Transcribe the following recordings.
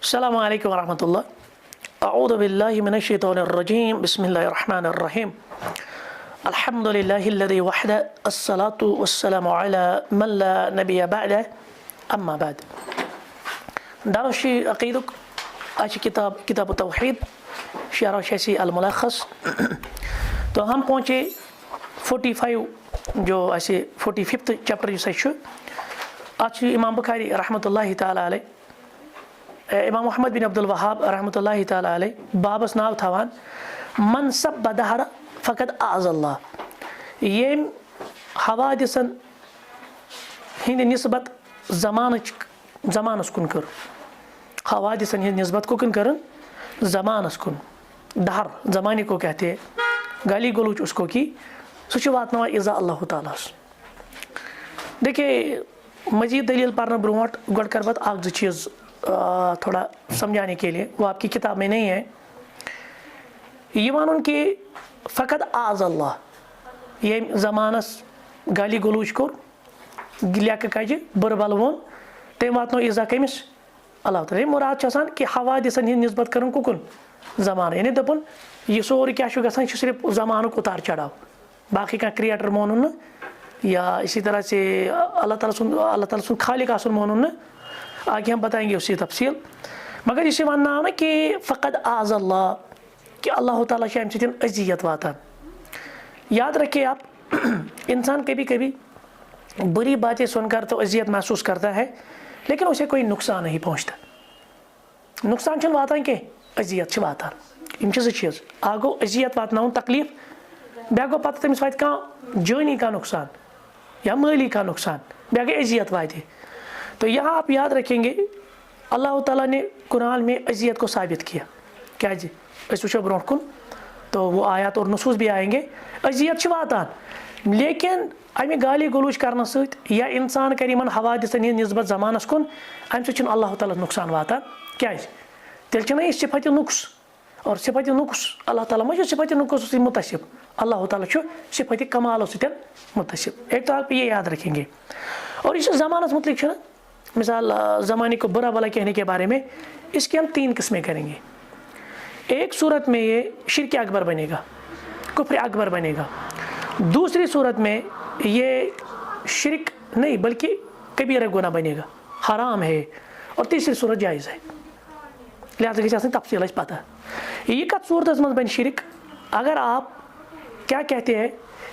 अस्सलामु अलैकुम वरहमतुल्लाह। अऊज़ु बिल्लाहि मिनश शैतानिर रजीम। बिस्मिल्लाहिर रहमानिर रहीम। अल्हम्दुलिल्लाहिल्लज़ी वहदा अस्सलातु वस्सलामु अला मन ला नबिय्य बअदा अम्मा बाद। दारुशी अक़ीदुक आज किताब तौहीद शरह शैसी अल मुलख्खस। तो हम पहुँचे 45 जो ऐसे 45th चैप्टर जिस आज इमाम बुखारी रहमतुल्लाहि ताला अलैह इमाम मोहम्मद बिन अब्दुल वहाब रहमतुल्लाहि ताला अलैह बाबस नाव थवान मन सब्ब दहर फ़क़द आज़ल्लाह। ये हवादिसन हिंद निस्बत ज़मानस कुन कर, हवादिसन हिंद निस्बत को कुन करन ज़मानस कुन। दहर ज़माने को कहते हैं, गाली गलोच उसको की सुच वातनवा इज़ा अल्लाह ताला। देखिए मजीद दलील पढ़ने ब्रोट गोड कर बत आग चीज़ थोड़ा समझाने के लिए, वो आपकी किताब में नहीं है। ये वन कि फ़क़द आज़ अल्लाह ये ज़मानस गाली गलूच कोर गिलिया कज बुरबल वोन तम वातनो इज़ा कमिस अल्लाह ताला। मुराद छासान कि हवादिसन हिंद निस्बत करन कुकुन ज़माना, यानी दपन ये सोर क्या गसान सिर्फ ज़मानुक उतार चढ़ाव, बाकी का क्रिएटर मोनुन न या इसी तरह से अल्लाह ताला सुन खालिक आसन मोनुन न। आगे हम बताएंगे उसकी तफसील। मगर इसे वनना ना कि फ़क़द आज़ अल्लाह कि अल्लाह ताला अम सतन अजियत वातान। याद रखिए आप, इंसान कभी कभी बुरी बातें सुनकर तो अजियत महसूस करता है, लेकिन उसे कोई नुकसान नहीं पहुँचता। नुकसान चल वातान के अजियत वातान इन चीज़ आगो अजियत वातन तकलीफ बे गो पता तमिस वात कह जानी का नुकसान या माली का नुकसान, बे गई अजियत वाते। तो यहाँ आप याद रखेंगे अल्लाह ताला ने कुरान में अजियत को साबित किया। क्या जी वो ब्रोट कुन तो वो आयत और नसूस भी आएंगे। अजियत वातान, लेकिन अमे गाली गलूच करने सत या इंसान कर हवादिसन निस्बत ज़मानस कुन अम सत अल्लाह ताला नुकसान वातान। क्या तेल यह सिफत नुक्स, और सिफत नुक्स अल्लाह ताला मा सिफत नुक्स मुतसिब, अल्लाह ताला सिफत कमाल सत मुतसिब। एक तो आप ये याद रखेंगे। और इस ज़मानस मुतलिक मिसाल ज़माने को बुरा भला कहने के बारे में, इसकी हम 3 किस्में करेंगे। एक सूरत में ये शिरक अकबर बनेगा, कुफ्र अकबर बनेगा। दूसरी सूरत में ये शिरक नहीं बल्कि कबीरा गुनाह बनेगा, हराम है। और तीसरी सूरत जायज़ है। लिहाजा गई तफसील पता यह कत सूरत मज बन शिरक अगर आप क्या कहते हैं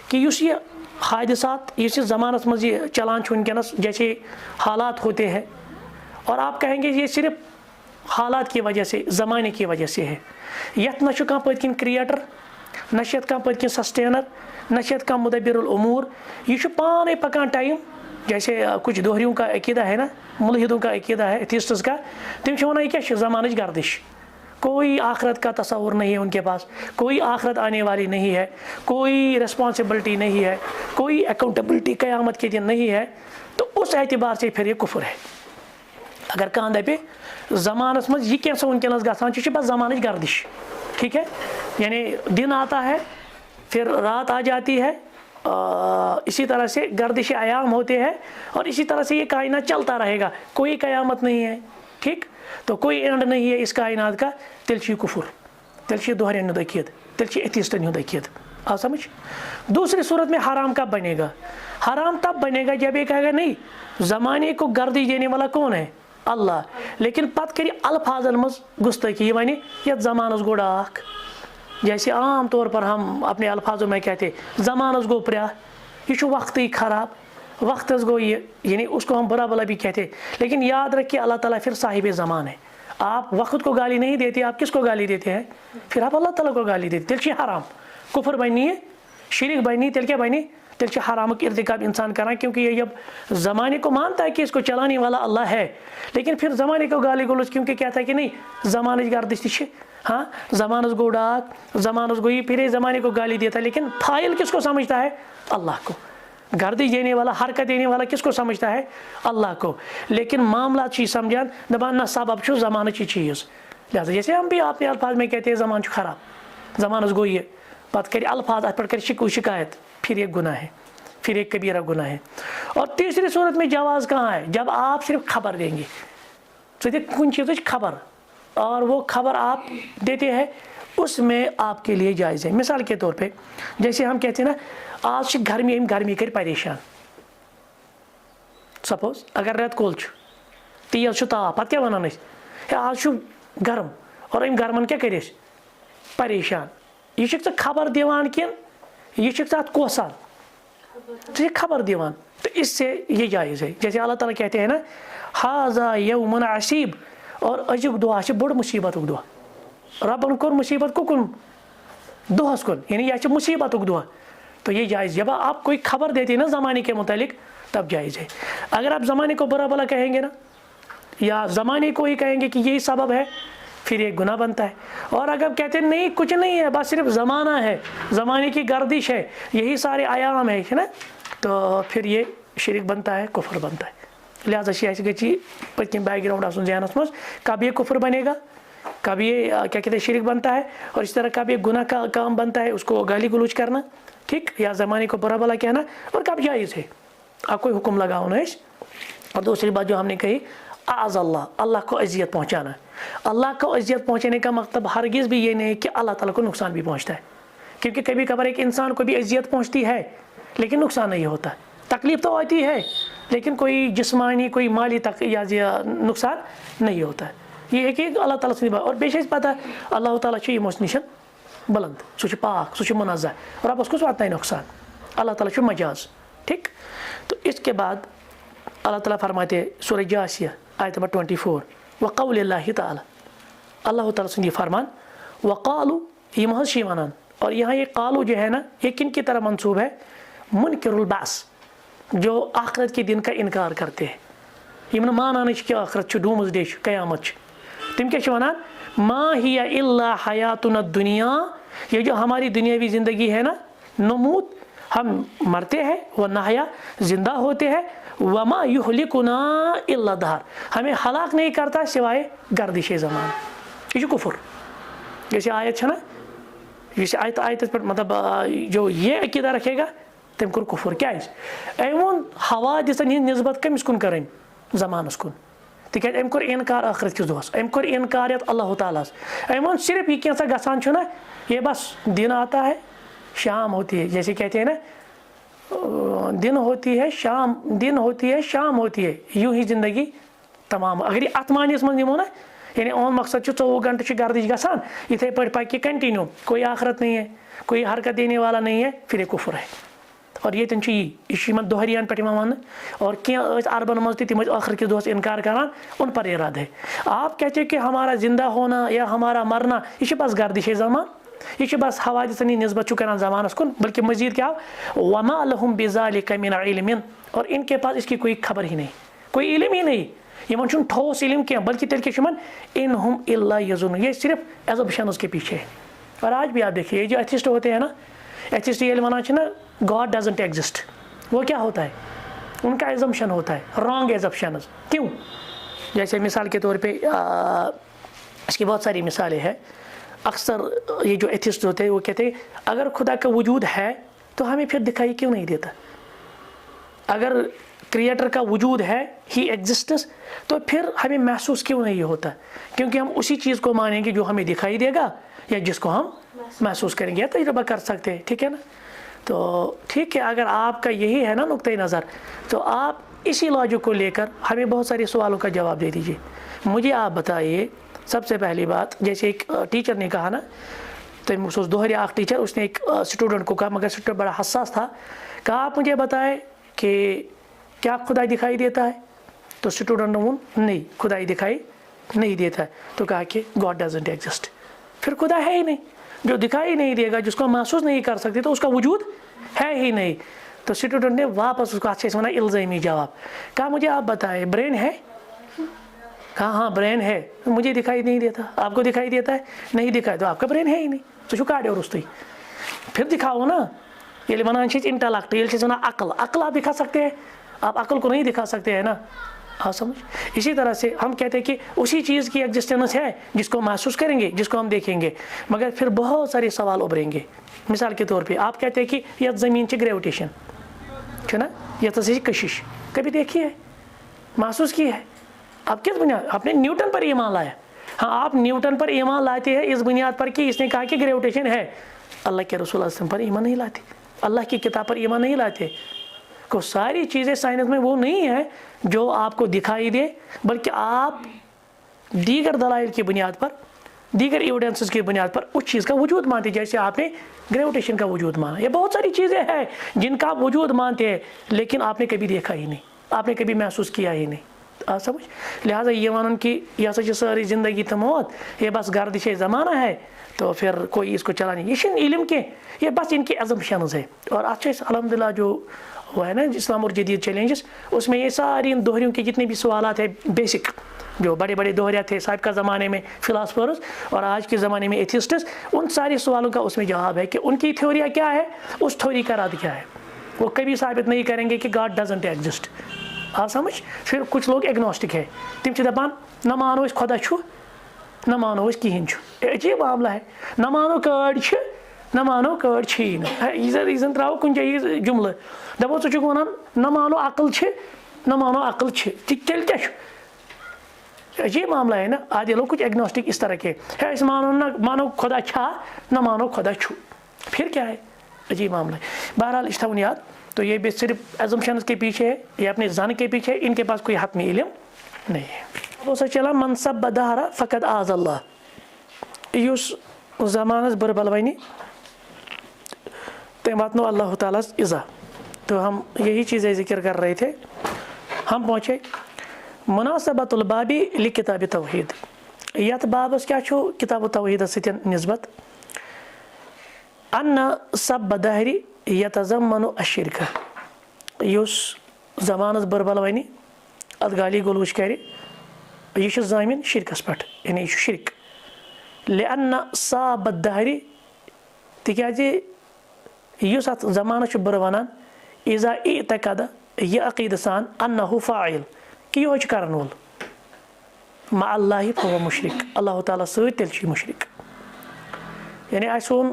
कि उस ये हादसात इस ज़मानस मज ये चलान वनकस जैसे हालात होते हैं, और आप कहेंगे ये सिर्फ हालात की वजह से ज़माने की वजह से है। यथ न पत्किन क्रिएटर, न पत्किन सस्टेनर, न मुदब्बिरुल उमूर। यह पाने पकान टाइम, जैसे कुछ दोहरियों का अकीदा है ना, मुल्हिदों का अकीदा है, एथिस्ट्स का। तम वन यह क्या ज़मानच गर्दिश, कोई आखरत का तस्वुर नहीं है उनके पास, कोई आखरत आने वाली नहीं है, कोई रिस्पॉन्सिबिलिटी नहीं है, कोई अकाउंटेबिलिटी क़यामत के दिन नहीं है। तो उस एतबार से फिर ये कुफ्र है। अगर कह दपे ज़मानस मज यह क्या वनकस गसान बस ज़मानच गर्दिश, ठीक है, यानी दिन आता है फिर रात आ जाती है, इसी तरह से गर्दिश आयाम होते हैं, और इसी तरह से ये कायनात चलता रहेगा, कोई क़यामत नहीं है, ठीक। तो कोई एंड नहीं है इस कायनात का। तेल कुफुर, तेल दोहरन अकीद, तेल एथिस्टन अकीद। आ समझ। दूसरी सूरत में हराम कब बनेगा? हराम तब बनेगा जब ये कहेगा नहीं ज़माने को गर्दी देने वाला कौन है? अल्लाह। लेकिन पत कर अल्फाजन मज गुस्तकी वन ये ज़मानस गो डाक, जैसे आम तौर पर हम अपने अल्फाजों में कहते ज़मानस गो प्रया, यह वक्त ही खराब, वक्त गो ये, यानी उसको हम बुरा भला भी कहते। लेकिन याद रखिए अल्लाह ताला फिर साहिब ज़मान है। आप वक्त को गाली नहीं देते, आप किसको गाली देते हैं? फिर आप अल्लाह ताला को गाली देते। तेल हराम कुफर बनी है, शिरक बनी, तेल क्या बनी? तेल हराम के इर्तिकाब इंसान करा, क्योंकि ये जब ज़माने को मानता है कि इसको चलाने वाला अल्लाह है, लेकिन फिर ज़माने को गाली गलोच क्योंकि कहता है कि नहीं ज़मानच गर्दिश, हाँ ज़मानस गो डाक, ज़मानस गो, फिर ज़माने को गाली देता है। लेकिन फाइल किसको समझता है? अल्लाह को। गर्दिश देने वाला, हरकत देने वाला किसको समझता है? अल्लाह को। लेकिन मामला चीज़ समझान दपान ना सबब ज़मानच चीज़। लिहाजा जैसे हम भी अपने अल्फाज में कहते हैं ज़मान खराब, ज़मानस गो ये पत कर अल्फाज अत पर शिकायत, फिर एक गुनाह है, फिर एक कबीरा गुनाह है। और तीसरी सूरत में जवाज़ कहाँ है? जब आप सिर्फ खबर देंगे, कुछ चीज़ खबर और वो खबर आप देते हैं, उसमें आपके लिए जायज़ है। मिसाल के तौर पे जैसे हम कहते हैं ना, आज गर्मी कर परेशान, सपोज अगर रेत कोल तेज ताप, पत् क्या वनान आज गर्म और अम गर्मन क्या कर परेशान, यह खबर दिवान कि यह कोसान खबर दिवान, तो इससे ये जायज़ है। जैसे अल्लाह ताला कहते हैं ना, हाज़ा यौमुन असीब, और अजुक दुआ बड़ मुसीबत दुआ, रबन कोर मुसीबत को कुन दुहस कुन, यानी यह मुसीबत दुआ, तो ये जायज़। जब आप कोई खबर देते हैं ना ज़माने के मुतालिक, तब जायज़ है। अगर आप ज़माने को बुरा भला कहेंगे ना, या ज़माने को ही कहेंगे कि यही सबब है, फिर एक गुनाह बनता है। और अगर कहते हैं नहीं कुछ नहीं है, बस सिर्फ ज़माना है, ज़माने की गर्दिश है, यही सारे आयाम है ना, तो फिर ये शिरक बनता है, कुफ्र बनता है। लिहाजा गई पत्म बैकग्राउंड आसन जहनस मज, कब ये कुफ्र बनेगा, कब ये क्या कहते हैं शिरक बनता है, और इस तरह कब ये गुनाह का काम बनता है, उसको गाली गलूज करना, ठीक, या ज़माने को बुरा भला कहना, और कब जायज़ है, आप कोई हुक्म लगाओ ना। और दूसरी बात जो हमने कही, अल्लाह को अजियत पहुँचाना। अल्लाह को अजियत पहुँचाने का मतलब हरगिज़ भी ये नहीं कि अल्लाह ताला को नुकसान भी पहुँचता है, क्योंकि कभी कभार एक इंसान को भी अजियत पहुँचती है लेकिन नुकसान नहीं होता, तकलीफ़ तो आती है लेकिन कोई जिस्मानी कोई माली तक या नुकसान नहीं होता है। ये है कि अल्लाह ताला से, और बेशक पता है अल्लाह ताला ये निशन बुलंद, सह पाक, सह मुनज़्ज़ह, और अब उसको वाता है नुकसान, अल्लाह ताला मजाज, ठीक। तो इसके बाद अल्लाह ताला फरमाते सूरह जासिया आयत नंबर 24, वक़ौलिल्लाहि ताला, अल्लाह ताला से ये फरमान, वक़ालू यम वनान, और यहाँ ये कालू जो है ना, ये किन की तरह मंसूब है, मुनकिरुल बास, जो आखिरत के दिन का इनकार करते हैं। यम मानान कि आखिरत डूमस डे क़यामत, तम क्या वनान, मा हिया इल्ला हयातुन दुनिया, ये जो हमारी दुनियावी ज़िंदगी है ना, नमूत, हम मरते हैं, व नहया जिंदा होते हैं, वमा युहलिकुना इल्ला दहर, हमें हलाक नहीं करता सिवाय गर्दिश ज़मान। ये कुफ्र, जैसे आयत है ना, जैसे आयत पर मतलब जो ये अकीदा रखेगा तम कोर कुफ्र, क्या अमोन हवादिसन हंद निस्बत कमिस कुन करें, ज़मानस कुन, तिक अम कोर इनकार आखिरत किस दोस, अम कोर इनकार अल्लाह ताला, अमोन सिर्फ ये कैसा गसान ना, ये बस दिन आता है शाम होती है, जैसे कहते हैं ना, दिन होती है शाम होती है, यूं ही ज़िंदगी तमाम। अगर ये अतमानियस मन निमो ना, यानी ओन मकसद 24 घंटे गर्दिश गसान, इथे पे पक कंटिन्यू, कोई आखिरत नहीं है, कोई हरकत देने वाला नहीं है, फिर एक कुफ्र है। और ये तन यह दोहरियान पे वन, और क्या अरबन मज तम आखिर के दोस्त इनकार करान, उन पर इराद है। आप कहते कि हमारा जिंदा होना या हमारा मरना यह बस गर्दिश ज़मान, यह बस हवादिसन निस्बत कर ज़मानस कुन, बल्कि मजीद क्या, वमा लहुम बिज़ालिका मिन इल्मिन, और इनके पास इसकी कोई खबर ही नहीं, कोई इल्म ही नहीं, यमन ठोस इल्म क्या, बल्कि तेल के इन हम इल्ला यज़ुन, ये सिर्फ एजम्पशन के पीछे है। और आज भी आप देखिए, जो एथिस्ट होते हैं ना, एथिस्ट ये वनान ना गॉड डजंट एग्जिस्ट, वो क्या होता है, उनका एजम्पशन होता है, रॉन्ग एजम्पशन। क्यों? जैसे मिसाल के तौर पे इसकी बहुत सारी मिसालें हैं। अक्सर ये जो एथिस्ट होते हैं वो कहते हैं अगर खुदा का वजूद है तो हमें फिर दिखाई क्यों नहीं देता, अगर क्रिएटर का वजूद है, ही एग्जिस्टेंस, तो फिर हमें महसूस क्यों नहीं होता, क्योंकि हम उसी चीज़ को मानेंगे जो हमें दिखाई देगा या जिसको हम महसूस करेंगे या तजुर्बा कर सकते हैं, ठीक है ना। तो ठीक है, अगर आपका यही है ना नुक्ता नज़र, तो आप इसी लॉजिक को लेकर हमें बहुत सारे सवालों का जवाब दे दीजिए। मुझे आप बताइए, सबसे पहली बात, जैसे एक टीचर ने कहा ना, तो दोहरे आख टीचर, उसने एक स्टूडेंट को कहा, मगर स्टूडेंट बड़ा हसास था, कहा आप मुझे बताएं कि क्या खुदा दिखाई देता है, तो स्टूडेंट ने नहीं, खुदा दिखाई नहीं देता है, तो कहा कि गॉड डजंट एग्जिस्ट, फिर खुदा है ही नहीं, जो दिखाई नहीं देगा, जिसको महसूस नहीं कर सकते, तो उसका वजूद है ही नहीं। तो स्टूडेंट ने वापस उसको अच्छे से सुना इल्ज़ामी जवाब, कहा मुझे आप बताएं ब्रेन है, कहा हाँ ब्रेन है, मुझे दिखाई नहीं देता, आपको दिखाई देता है, नहीं दिखाई, तो आपका ब्रेन है ही नहीं, तो शू काटे और उससे फिर दिखाओ ना, ये बनाना इंटेलेक्ट, ये अकल, अकल आप दिखा सकते हैं, आप अकल को नहीं दिखा सकते हैं ना, हाँ समझ। इसी तरह से हम कहते हैं कि उसी चीज़ की एग्जिस्टेंस है जिसको महसूस करेंगे, जिसको हम देखेंगे, मगर फिर बहुत सारे सवाल उभरेंगे। मिसाल के तौर पे आप कहते हैं कि यह ज़मीन की ग्रेविटेशन है ना, यह तो सही कशिश कभी देखी है, महसूस की है, आप किस बुनियाद, आपने न्यूटन पर ईमान लाया, हाँ, आप न्यूटन पर ईमान लाते हैं इस बुनियाद पर कि इसने कहा कि ग्रेविटेशन है, अल्लाह के रसूल पर ईमान नहीं लाते, अल्लाह की किताब पर ईमान नहीं लाते। को सारी चीज़ें साइंस में वो नहीं है जो आपको दिखाई दे, बल्कि आप दीगर दलाइल की बुनियाद पर, दीगर एविडेंसेस की बुनियाद पर उस चीज़ का वजूद मानते। जैसे आपने ग्रेविटेशन का वजूद माना, ये बहुत सारी चीज़ें हैं जिनका आप वजूद मानते हैं, लेकिन आपने कभी देखा ही नहीं, आपने कभी महसूस किया ही नहीं। आप समझ, लिहाजा ये वन कि यह हसा सारी ज़िंदगी तो मौत, ये बस गर्दिश ज़माना है, तो फिर कोई इसको चलाने, ये इल्म के, ये बस इनके अजम्पशंस है। और अच्छा अल्हम्दुलिल्लाह जो वो है ना इस्लाम और जदीद चैलेंजेस, उसमें ये सारी इन दोहरियों के जितने भी सवालात हैं बेसिक, जो बड़े बड़े दोहरिया थे साहब का ज़माने में फिलासफर्स और आज के ज़माने में एथिस्ट्स, उन सारे सवालों का उसमें जवाब है कि उनकी थ्योरियाँ क्या है, उस थ्योरी का रद्द क्या है। वो कभी साबित नहीं करेंगे कि गॉड डजंट एग्जिस्ट। आप समझ, फिर कुछ लोग एग्नोस्टिक है, तिम दपान न मानो खुदा छु, न मानो कहें छु, अजीब मामला है, न मानो कड़ न मानो कड़ छी न त्रो कुछ जाए जुमल दपो च वन न मानो अकल न मानो अकल तेल क्या अजीब मामला है ना। आधे लोग कुछ एग्नोस्टिक इस तरह के है, इस मानो न मानो खुदा छा न मानो खुदा छु, फिर क्या है, अजीब मामला है। बहरहाल इस थवन याद, तो ये भी सिर्फ एजम्पशंस के पीछे है, ये अपने जान के पीछे है, इनके पास कोई हतमी इल्म नहीं है। वो चला मनसब बदहरा फ़कत आज़ अल्लाह, युस ज़मानस बरबल वनी ते वातनो अल्लाह ताला इज़ा। तो हम यही चीज़ें जिक्र कर रहे थे, हम पहुँचे मुनासबतुल बाबी लि किताब तौहीद, यत बाबस क्या छो किताब तौहीद सतन निस्बत, अन्न सब बदहरी यतज़म्मनु अश्शिरक, युस ज़मानस बरबल वनी अत गाली गलूच करे, यह ज़ामिन शिरकस पे, यानी यह शिरक, लिअन्न साब बदहरी, तिकाज युस अत ज़मानस बर वनान इज़ा इतकद यह अकीद सान अन्नहु फ़ाइल कि यह करन वोल मा अल्लाह फहुव मुशरिक, अल्लाह ताला सत तेल मुशरिक। यानी आसोन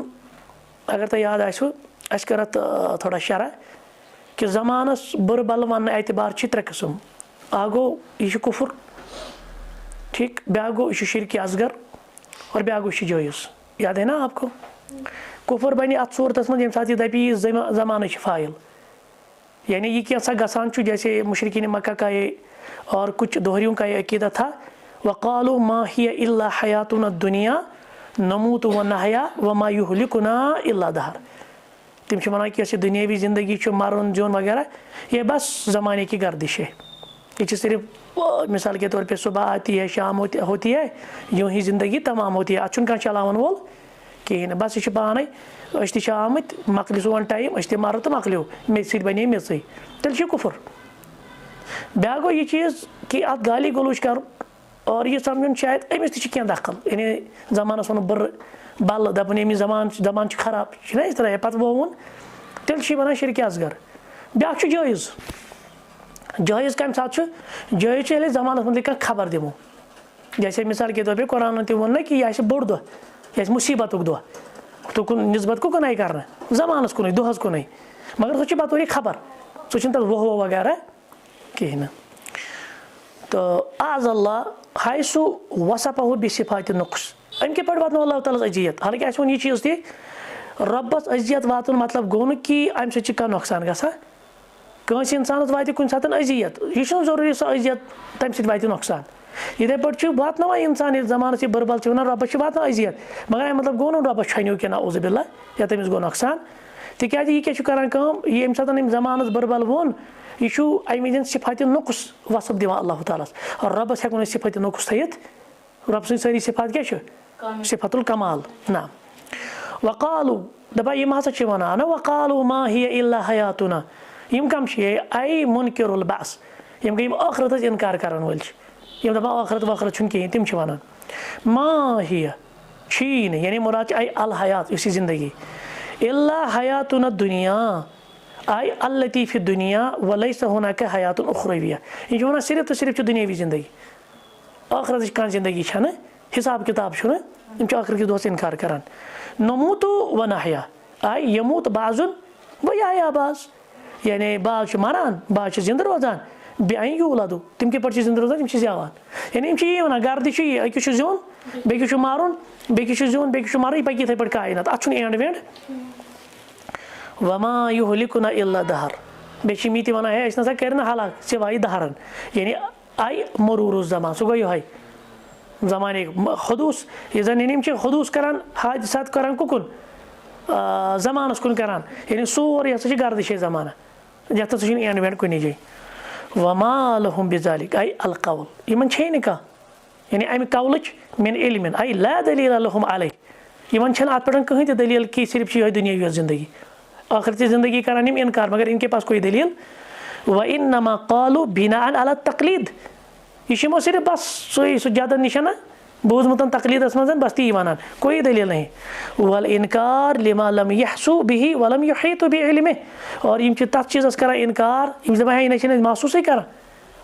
अगर तो याद आसो अस कर थोड़ा शरह कि ज़मानस बरबल वन एतबार त्रे किस्म, आ गो यह कुफर, ठीक, ब्या गो यह शिरक असगर और ब्या गो यह जायज़। याद है ना आपको, कुफर बने अत सूरत मज ये सात दपी ज़माना फ़ाइल, यानी ये कैसा गसान जैसे मुशरिकीन मक्का का ये और कुछ दोहरियों का ये अकीदा था, वक़ालू मा हिय इल्ला हयातुना दुनिया नमूतु व नहया व मा युहलिकुना इल्ला दहर। तिम वनान कि यह दुनियावी ज़िंदगी मरन जोन वगैरह ये बस ज़माने की गर्दिश है, ये सिर्फ मिसाल के तौर पे सुबह आती है शाम होती है, यूँ ही ज़िंदगी तमाम होती है, अच्छुन कह चलावन वोल कहें, बस यह पाने आमत मकल सोन टाइम मरो तो मकलो मे सत बने मे तेल कुफर। ब्या गो यह चीज़ कि अत गाली गलूच कर और यह समझुन शायद अमिस तह दखल, यानी ज़मानस वन बर बल दपन अमिस ज़मान खराब ना इस तरह पे वोन तेल वन शिरक असगर। ब्या जायज़, जायज़ कम सात जायज़ ये ज़मानस मतलब खबर दिमो, जैसे मिसाल के तौर पर कुरान ते वो ना कि यह बोड़ दह, यह मुसीबत दह, तो निस्बत को कन कर ज़मानस कुन दोहस कुन, मगर सह बतौर खबर, सह तक वह वो वगैरह कहें ना। तो आज अल्लाह हायसु वसफ़हु बिसिफ़ाति नुक़्स, अमि पे वात अल्लाह ताला अजियत, हालांकि अस वो चीज़ ती रब्बस अजियत वातन मतलब गो कि अमि सह कह नुकसान गसा, कंस इंसानस वात कुछ सात अजियत, यह जरूरी सह अजियत तम सत वात नुकसान। इथे पे वातना इंसान ज़मानस यह बरबल वन रब्बस वातना अजियत, मगर मतलब गो रब्बस छो कि नाउज़ु बिल्लाह या तमिस गो नुकसान, तिकाज यह क्या करान ये सतन ज़मानस बरबल वोन यह अमि सिफ़ात नुक़्स वसफ़ दिवान अल्लाह ताला, और रब्बस हेको सिफ़ात नुक़्स थयित, रब सं सारी सिफ़ात क्या सिफ़तुल कमाल ना। वक़ालू दपा यम हसा वनान वक़ालू मा हिय इल्ला हयातुना, यम कम आई मुनकिरुल बास, यम गई आखरत इनकार करन वल, यम दपा आखरत वखरत छुन कहें, तिम वनान मा हिय छी नहीं, यानी मुराद आई अल हयात इसी ज़िंदगी, इल्ला हयातुना दुनिया आई अल्लती फी दुनिया वलैस हुनाक हयातुन उखरविया, यह वन सिर्फ तो सिर्फ दुनियावी ज़िंदगी, आखरत कह ज़िंदगी छन हिसाब किताब छुन, आखिर के दोस इनकार करान। नमूतु व नहया आई यमूत बाजुन व यहया बाज, यानी बाज मरान बाज जिंद रोजान, बेअन यूलदु तिम के पे जिंद रोजान, तिम ज़्यावान, यानी यह वन गर्दिश अकिस जोन बेकिस मारुन बेकिस जिउन बेकिस मारुन यह पकि इथे पे कायनात अत एंड वेंड वमा युहलिकुना इल्ला दहर बेम ये वन है ना कर हलाक सिवाय दहरन यानी आई मरूर जमान सह गो ये जमाने हदूस ये जन हदूस करान हादसात करान कुकुन जमानस कुन करान यानी सोर यह गर्दिश जमाना यथ एंड वेंड कुन जाए वमा लहुम बिजालिक आई अलकौल इन छे कह यानी अमि कौलच मिन इल्मिन आई ला दलील लहुम अलैह इन अत पे कहीं दलील कि सिर्फ यह दुनिया जिंदगी आखिरती ज़िंदगी करान यम इनकार मगर इनके पास कोई दलील व इन्नमा क़ालू बिनाअन अला तक़लीद यह सिर्फ बस सो ज्यादा निशाना बूझमुत तक़लीदस मज बस ती वन कोई दलील नहीं वल इनकार लिमा लम यहसु बिही वलम युहीतु बिइल्मिह और यम तथ चीज़स कर इनकार यम दपान यह महसूस कर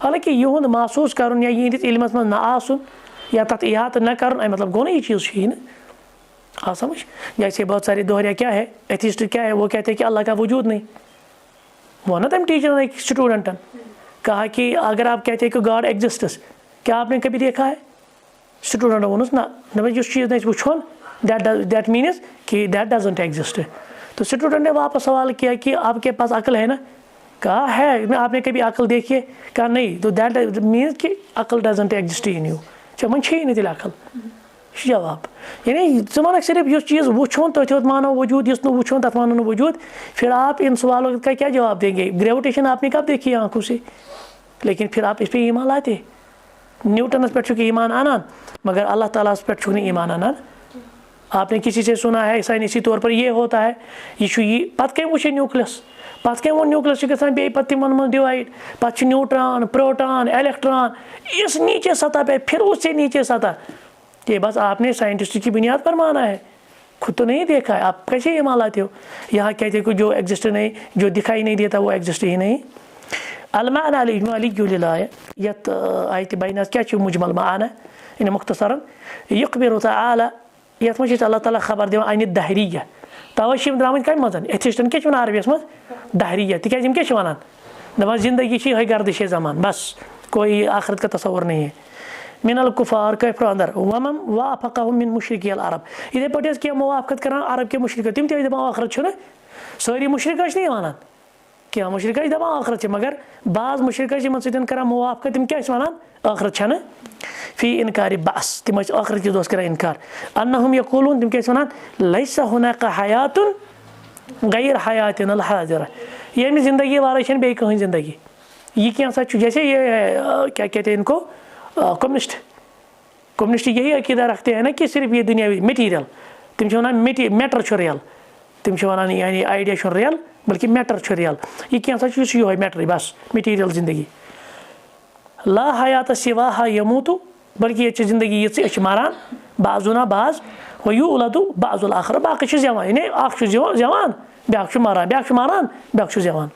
हालांकि यहद महसूस कर या यहदिस इल्मस मज न आसन या तथ इहात न कर मतलब गो ना यह चीज़ ही ना हाँ समझ जैसे बहुत सारे दोहरिया क्या है एथिस्ट क्या है वो कहते हैं कि अल्लाह का वजूद नहीं वो ना तम टीचर ने स्टूडेंटन कहा कि अगर आप कहते हैं कि गॉड एग्जिस्ट्स क्या आपने कभी देखा है स्टूडेंट वोनस ना जिस चीज़ नहीं वुन दैट मीन्स कि दैट डजंट एग्जिस्ट तो स्टूडेंट ने वापस सवाल किया कि आपके पास अक्ल है ना कहा है आपने कभी अक्ल देखी है कहा नहीं तो दैट मीन्स कि अक्ल डजंट एग्जिस्ट इन यू चमन छे नहीं अक्ल जवाब यानी ज़माना सिर्फ इस चीज़ वुन तथ मानो वजूद इस वुन तथ मानो वजूद फिर आप इन सवालों का क्या जवाब देंगे ग्रेविटेशन आपने कब देखी आंखों से लेकिन फिर आप इस पर ईमान लाते न्यूटनस पे ईमान आनान मगर अल्लाह ताला पे ईमान आनान आपने किसी से सुना है साइंसी तौर पर ये होता है ये पत कम वो न्यूक्लियस पत कम वो न्यूक्लियस गसान बे तिमन मन डिवाइड पे न्यूट्रॉन प्रोटॉन इलेक्ट्रॉन इस नीचे सतह पे फिर उससे नीचे सतह ये बस आपने साइंटिस्ट की बुनियाद पर माना है खुद तो नहीं देखा है आप कैसे ये मान लाते हो यहाँ कहते हैं कि जो एग्जिस्ट नहीं जो दिखाई नहीं देता वो एग्जिस्ट ही नहीं अलमान यत आयत बैन क्या मुजमल माना इन मुख्तसरन युखबिरु तआला यत मज अल्लाह ताला खबर दिवान अन दहरिया तवे द्रामत कम मज एथिस्टन क्या वन अरबियस मज दहरिया तिकाज यम क्या वन दपान जिंदगी यह गर्दिश जमान बस कोई आखिरत का तस्वुर नहीं है मिनल कुफार कैफर अंदर वमम वाफक़हुम मिन मुशरिकी अल अरब इधे पे क्या मुवाफ़क़त कर अरब के मुशरिक तम ते दपान आखिरत सारी मुशरिक नहीं वन क्या मुशरिक दपान आखिरत मगर बाज मुशरिक इन कर मुवाफ़क़त तम क्या वन आखिरत फी इनकार बस तम आखिरत दोस कर इनकार अन्नहुम यक़ूलून तम क्या वन लैसा हुनाका हयातुन गैर हयातिन अल हाज़िरा ये ज़िंदगी वारे बे कहीं ज़िंदगी ये क्या जैसे ये क्या कहते हैं इनको कम्युनिस्ट यही अकीदा रखते हैं ना कि सिर्फ ये दुनियावी मटीरियल तम वन मैटर रियल तम वन यानी आइडिया रियल बल्कि मैटर रियल ये क्या ये मैटर बस मटीरियल जिंदगी ला हयात सिवा हा यमूतु बल्कि ये जिंदगी ये मारान बाजुना बाज वयू उलदु बाजुल आखर बाकी जवान यानी जवान ब्या मारान ब्या मारान ब्या जवान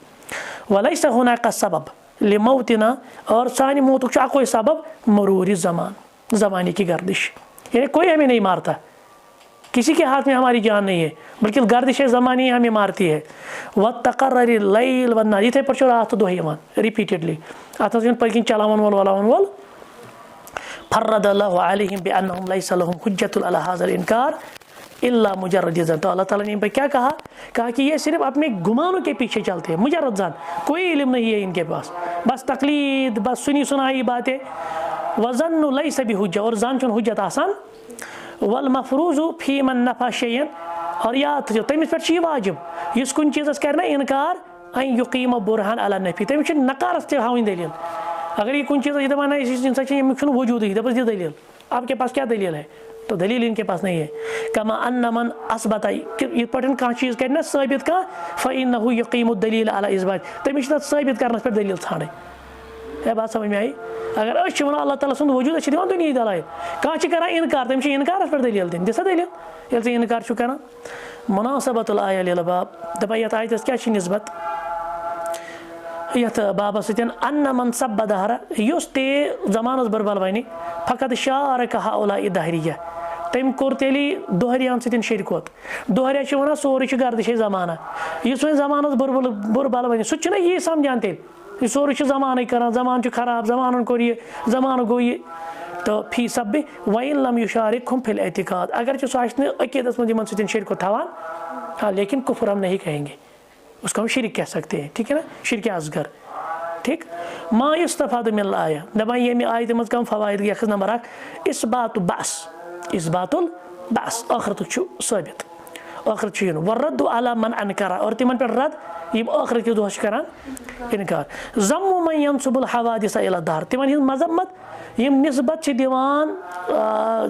वलैसा हुनाका सबब लिमौतिना और सानी मौतुक अकोई सबब मरूरी ज़माने की गर्दिश यानी कोई हमें नहीं मारता किसी के हाथ में हमारी जान नहीं है बल्कि गर्दिश ज़मानी हमें मारती है व तकर्रर लैल व नहार इथे पे रात दह यवान रिपीटेडली अत पकिन चलावन वोल वलावन वोल फर्रद अल्लाहु अलैहिम बिअन्नहुम लैसा लहुम हुज्जतुन अला हाज़ल इनकार इल्ला मुजर्रद ज़न तो अल्लाह ताला ने इन पर क्या कहा कि ये सिर्फ अपने गुमानों के पीछे चलते हैं मुजर्रद ज़न कोई इल्म नहीं है इनके पास बस तकलीद बस सुनी सुनाई बातें वज़न्नु लैसा बिहुज्जा और ज़न चुन हुज्जत आसान वल मफरूज़ु फी मन नफ़ा शैयन और याद थो तमिस पे वाजिब इस कुन चीज़स करना इनकार अन युकीम बुरहान अला नफी तमिस नकारस ते हावन दलील अगर ये कुन चीज़ दपान इंसान वजूद ही दपस दलील आपके पास क्या दलील है तो दलील इनके पास नहीं है कमा अन्न मन असबत ये पे कह चीज़ कर साबित कह फ़इन्नहु यक़ीमु दलील अला इस्बात तमिस साबित करने पे दलील ठाने है बात समझ में आई अगर अल्लाह ताला सुन वजूद दिवान दुनिया दलाइल कह कर इनकार तम इनकार पे दलील दिन दिसा दलील ये इनकार कर मुनासबतुल आया लिल बाब दपा ये आयतस क्या निस्बत यथ बाबा सतन अन्न मन सब दहरा युस ते जमानस बरबल वन फ़कत शारक हाउला दहरिया तम कोर तेली दोहरियान सतन शरकत दोहरिया वन सोरे गर्दिश जमाना इस वो जमानस बुरबल वन सह यी समझान तेल सोरे जमान कर जमान खराब जमान कोर ये जमान गो ये तो फी सब वैन लम युशारिक हम फिल एतिकाद अगर सो अकीदस में इन शिरक को थवान हाँ लेकिन कुफ्र हम नहीं कहेंगे, उसको हम शिरक कह सकते हैं, ठीक है ना, शिरक असगर। ठीक मा युस्तफाद मिन आया दपान ये आयत मज कम फवायद यख नंबर 1 इस्बातुल बअस आखिरत साबित आखिरत वर्रद अला मन अनकरा और तिमन पे रद यम आखिरत के दोष करान इनकार ज़म्मु मन यंसुबुल हवादिस इला दहर तिमन हिंद मजम्मत यम निस्बत छ दिवान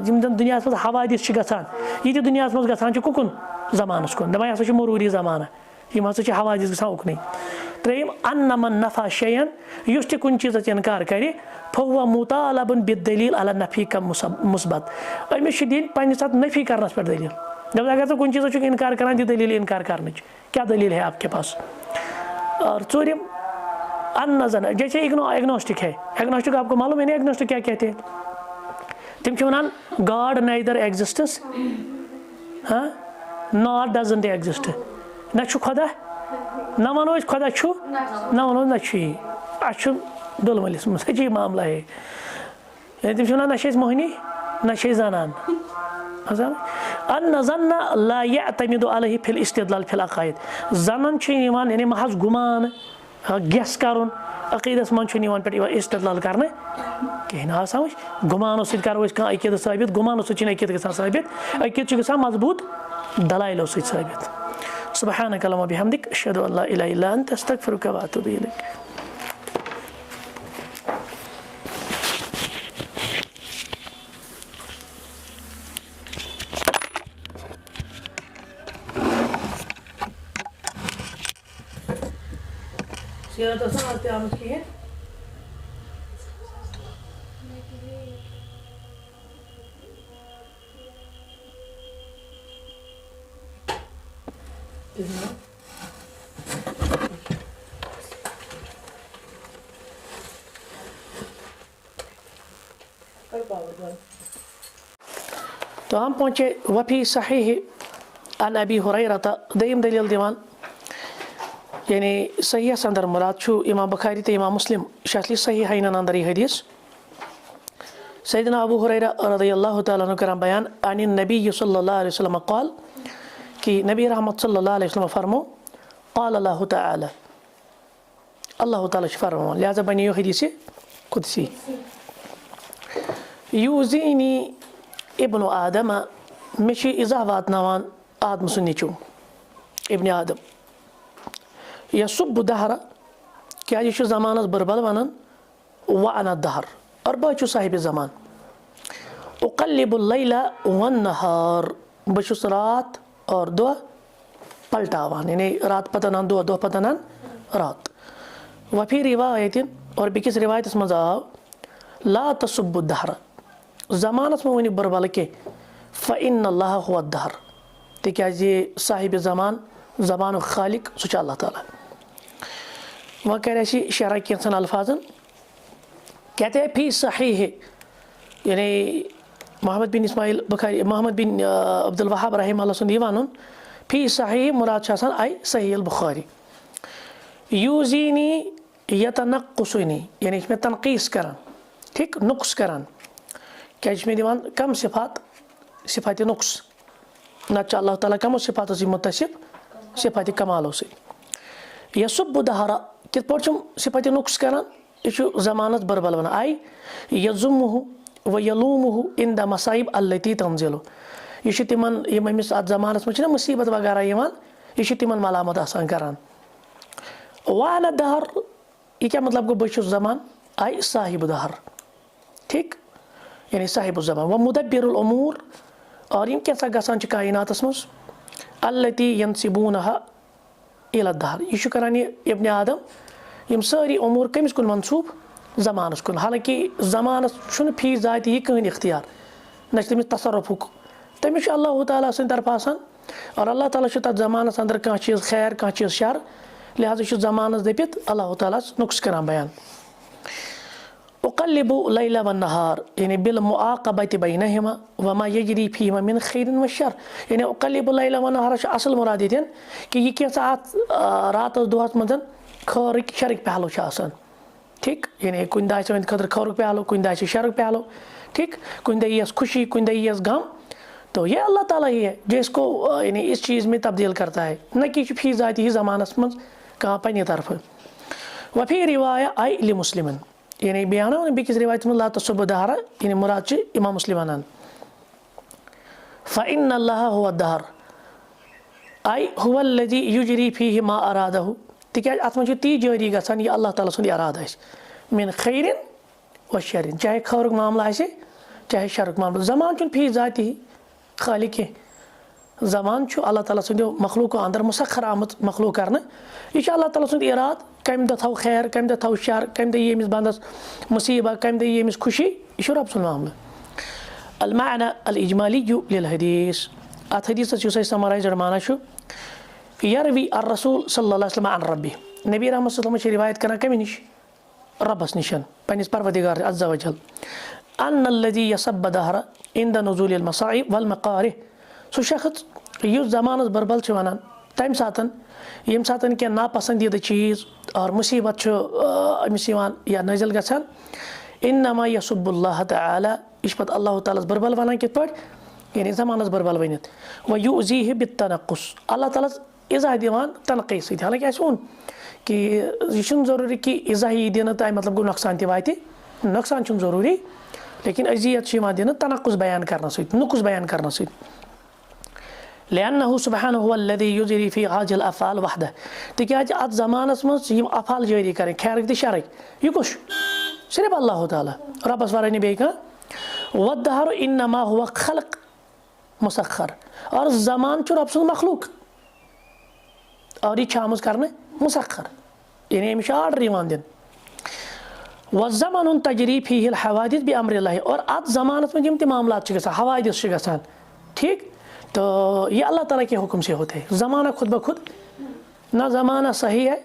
यम दुनिया में हवादिस गसान ये दुनिया में गसान कुकुन ज़मानस कुन दपान हसा मरूरी ज़माना यम हसा हवादिस गसान उकने। त्रेम अन्न मन नफा शयन युस कुन चीज़ इनकार करे फहुवा मुतालबुन बिदलील अला नफी का मुस्बत अमिस दिन पन्निस नफी करने पर दलील जब अगर तो कुछ चीज़ों का इनकार करान दलील इनकार करने क्या दलील है आपके पास। और चूरिम अन्न जन जैसे एग्नोस्टिक है, एग्नोस्टिक आपको मालूम है ना एग्नोस्टिक क्या कहते हैं, तुम वनान गॉड नाइदर एग्जिस्ट्स हाँ नॉर डजंट एग्जिस्ट न खुदा न वनो खुदा न वनो न अच्छ दुलमलिस सच्ची मामला है तुम वनान न मोहनी न जनान अन ज़न्न ला यअतमिदु अलैहि फिल इस्तिदलाल फिल अक़ाइद ज़नन यानी महज गुमान गेस करुन अक़ीदस मन पे इस्तिदलाल करने कहीं ना समझ गुमानो सो करो अक़ीद साबित गुमानो सो अक़ीद गसान साबित अक़ीद गसान मजबूत दलाइलो सो साबित। सुब्हानक अल्लाहुम्मा व बिहम्दिक अशहदु अन ला इलाहा इल्ला अंत अस्तगफिरुका व अतूबु इलैक। तो समझते आप उसकी है तो हम पहुंचे वफी सहीह अन अबी हुरैरा दयम दलील दिवान यानी सही अंदर मुराद छु इमाम बुखारी तो इमाम मुस्लिम शक्ल सही है अंदर हदीस सैयदना अबू हुरैरा रज़ियल्लाहु तआला अन्हु कराम बयान अन नबी सल्लल्लाहु अलैहि वसल्लम क़ाल कि नबी रहमत सल्लल्लाहु अलैहि वसल्लम फरमो क़ाल अल्लाहु तआला अल्लाह ताला फरमो लिहाजा बनी हदीस कुदसी यूज़ीनी इब्नु आदम मे इज़ा वातनावान आदम सुन्निचु इब्न आदम यसुब दहर क्या यह ज़मानस बरबल वनान व अना दहर और बह साहिब ज़मान उक़ल्लिबुल लैला वन नहार बस रात और दो पलटावान यानी रात पतनान दो दो पतनान रात वफी रिवायतिन और बिकिस रिवायत मज आव ला तसुब्बु दहर ज़मानस में वन बरबल के फ़इन्नल्लाह हुवा दहर तिकाज साहिब ज़मान ज़बान खालिक सह अल्लाह ताला वह कह रहे शरा कैंसन अल्फाजन कहते हैं फी सहीह यानी मोहम्मद बिन इस्माइल बुखारी मोहम्मद बिन अब्दुल वहाब रहमहुल्लाह सुन वन फी सहीह मुराद आई सही अल बुखारी यूज़ीनी यतनक़्क़ुसुनी यानी इसमें तनक़ीस करान ठीक नुक्स करान क्या इसमें दिवान कम सिफात नुक्स न अल्लाह ताला कम सिफात से मुतसिफ सिफात कमालों से यसुब दहरा कित पम सिफात नुक्स करान यह ज़मानत बरबल वन आई यजुमुहु व यलूमुहु इंद मसाइब अल्लती तंजिलु यह तिमन अमिस अत ज़मानस में मुसीबत वगैरह यह तिमन मलामत आसान करान वाना दहर यह क्या मतलब गो बस ज़मान आई साहिब दहर ठीक यानी साहिब ज़मान व मुदब्बिरुल उमूर और यम क्या गसान कायनातस मज अल्लती यंसिबूनहा इला दहर यह करान इब्न आदम यम सारी उमूर कमिस कुन मंसूब ज़मानस कुन हालांकि ज़मानस फी ज़ात यह कहन इख्तियार न तमिस तसरुफ तमिस अल्लाह ताला सद तरफ आसान और अल्लाह ताला तथ ज़मानस अंदर कह चीज़ खैर कह चीज़ शर लिहाजा ज़मानस दपित अल्लाह ताला नुक्स करान बयान उक़ल्लिबु लैला वन नहार यानी बिल मुआक़बत बैनहुमा वमा यजरी फीहिमा मिन खैरिन व शर यानी उक़ल्लिबु लैला वन नहार असल मुराद ये कि यह क्या रात दोहस मज खैरिक शरिक पहलू आसान ठीक यानी कुन दाय खतर खैरुक पहलू कुन दाय शरुक पहलू ठीक, कुछ दईस खुशी, कुछ दईस गम, तो ये अल्लाह ताला ही है जो इसको यानी इस चीज़ में तब्दील करता है, न कि फी ज़ाती ही ज़मानस मं कहाँ पन्ने तरफ। वफ़ी रिवाया आई लि मुस्लिमन, यानी बयान बेकिस रिवायत में ला तसुब्बु दहर, यानी मुराद इमाम मुस्लिम अनान फ़इन्न अल्लाह हुवा दहर आई हुवा लज़ी युजरी फीहि मा अरादहु, तिकाज अत मं ती जारी गसान ये अल्लाह ताला सुंद इरादा मिन खैरिन व शरिन, चाहे खैरुक मामला आसे चाहे शरुक मामला। ज़मान चुन फी ज़ाती ही खाली के ज़मान अल्लाह ताला सुंदो मखलूक अंदर मुसख्खर आमत मखलूक करना, यह अल्लाह ताला सुंद इराद, कम दो थो खैर, कम दो थो शर, कम दो यमिस बंदस मुसीबत, कम दो यमिस खुशी, यह रब सुन मामला। अल-माना अल-इजमालिय्यु लिल हदीस, अत हदीस जुस समराइज माना छु यरवी ar-रसूल सल्लल्लाहु अलैहि वसल्लम अन रब्बी, नबी रहमत सल्लल्लाहु अलैहि रिवायत करना कमी निश रब्बस निशन पनिस परवरदिगार अज़्ज़ा वजल, अन्नल्लज़ी यसब्ब दहर इंद नुज़ूलिल मसाइब वल मकारिह, सो शख्स युस ज़मानस बरबल छ वनान तम सातन यम सातन के नापसंदीदा चीज़ और मुसीबत छ अमिस यवान या नज़ल गछान, इन्नमा यसुब्बुल्लाह तआला, इस पत अल्लाह ताला बरबल वनान कित पट, यानी ज़मानस बरबल वनित, व युज़ीहि बित्तनक़ुस, अल्लाह ताला इज़ा दिवान तनक़ीस सहित। हालांकि ऐसा उन कि यह ज़रूरी कि इज़ा ही दिन तय मतलब गो नुकसान वाति, नुकसान ज़रूरी, लेकिन अजियत दिन तनक़ुस बयान करना सहित, नुक़ुस बयान करना सहित। लिअन्नहु सुब्हानहु हुवल्लज़ी युजरी फी हाज़िल अफ़आल वहदह, तिकाज अत ज़मानस मं यम अफ़ाल जारी करें खैरक तो शरक, यह कुछ सिर्फ अल्लाह ताला रब्बस वराय ने बेका। वद्दहरु इन्नमा हुवा खल्क़ मुसख्खर, और ज़मान छु रब सुंद मखलूक और यह आमज करने मुसख्खर, यानी अमिश आर्डर यवान दिन। वज़्ज़मानुन तजरी फीहिल हवादिस बि अम्रिल्लाहि, और अत ज़मानस में यम मामलात गसान हवादिस गसान, ठीक, तो ये अल्लाह ताला के हुक्म से होते हैं। ज़माना खुद ब खुद ना ज़माना सही है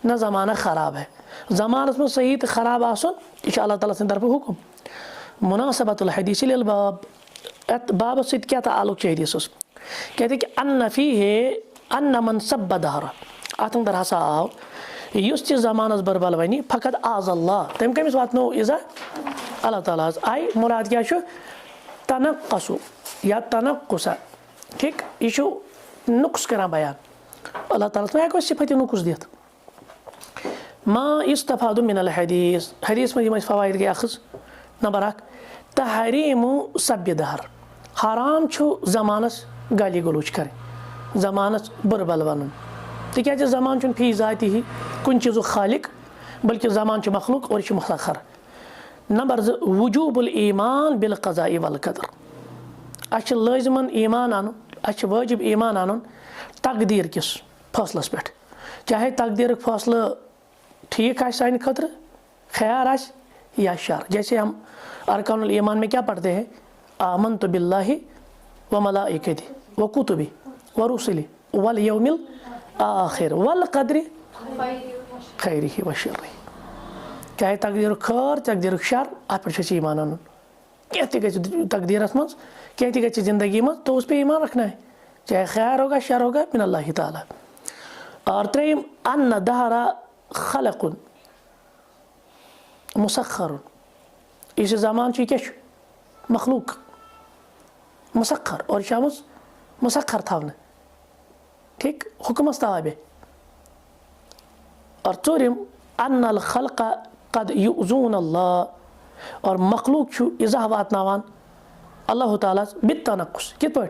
ना ज़माना ख़राब है, ज़मानस में सही तो ख़राब आसन यह अल्लाह ताला तरफ हुक्म। मुनासबतुल हदीस लिल बाब, बाब से क्या ताल्लुक़ है हदीस, कहते कि अन्न फीहि अन्न मन सब्ब दहर, अत अंदर हसा आव युस ज़मानस बरबल वनी फ़कत आज़ अल्लाह, तम कमिस वातनो इज़ा अल्लाह ताला आई, मुराद क्या छु तनक़्क़ुस या तनक़्क़ुस, ठीक, यह नुक्स करान बयान अल्लाह ताला तो हेको सिफत नुक्स दित। मा इस्तफादु मिनल हदीस, हदीस में यम फ़वाइद गए अखज़ नंबर 1 तहरीमु सब्ब दहर, हराम छु ज़मानस गाली गलोच करें, ज़मानस बरबल वन, तिकाज ज़मान चुन फी ज़ाती ही कुन चीज़ खालिक, बल्कि ज़मान छु मखलूक और यह मुसख्खर। नंबर 2 वुजूबुल ईमान बिल क़ज़ाई वल क़दर, अच्छ लाज़िमन ईमान आनुन, अच्छ वाजिब ईमान आनुन तकदीर किस फैसलस पे, चाहे तकदीर फैसला ठीक है साइन खतर खैर आस या शर। जैसे हम अरकानुल ईमान में क्या पढ़ते हैं, आमन्तु बिल्लाहि व मलाइकतिहि व कुतुबिहि व रुसुलिहि वल यौमिल आखिर वल क़द्रि खैरिहि व शर्रिहि, चाहे तकदीर खैर तकदीर शर अत पे ईमान आनुन, क्या तकदीरस मं क्या गि ज़िंदगी में, तो उस पर ईमान रखना है, चाहे खैर होगा शर होगा मिन अल्लाह ताला। और त्रीम अन्न दहरा खलकुन मुसख्खरुन, इस ज़मान क्या मखलूक मुसख्खर और शामस मुसख्खर थावना, ठीक, हुक्मस ताबे। और चोरिम अन्नल खल्क़ क़द युज़ून अल्लाह, और मखलूक छु इज़ा वातनावान अल्लाह ताला बित्तनक़्क़ुस कित पट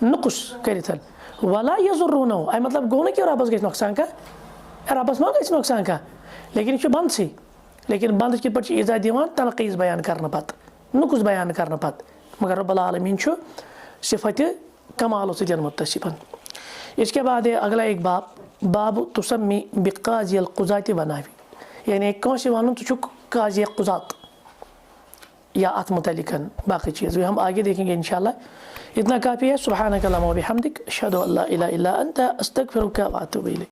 नुक़ुस करिथन, वला यज़ुर्रुनहु, आई मतलब गो न कि रब्बस गस नुकसान का, रब्बस मा गस नुकसान का, लेकिन यह बंद सी, लेकिन बंद कित पट इज़ा दिवान तनक़ीज़ बयान करना पत, नुक़ुस बयान करना पत, मगर रब्बुल आलमीन छु सिफत कमाल से मुत्तसिफ़न। इसके बाद है अगला एक बाब, बाब तुसम्मी बिक़ाज़िल क़ुज़ाति व नहवी, यानी कौन से वालों तो चुक काज़ी क़ुज़ात या अत मुतल्लिक़न बाकी चीज़ हम आगे देखेंगे इंशाअल्लाह। इतना काफ़ी है। सुब्हानक अल्लाहुम्मा व बिहम्दिक अशहदु अल्ला इलाहा इल्ला अंता अस्तग़फिरुका व अतूबु इलैक।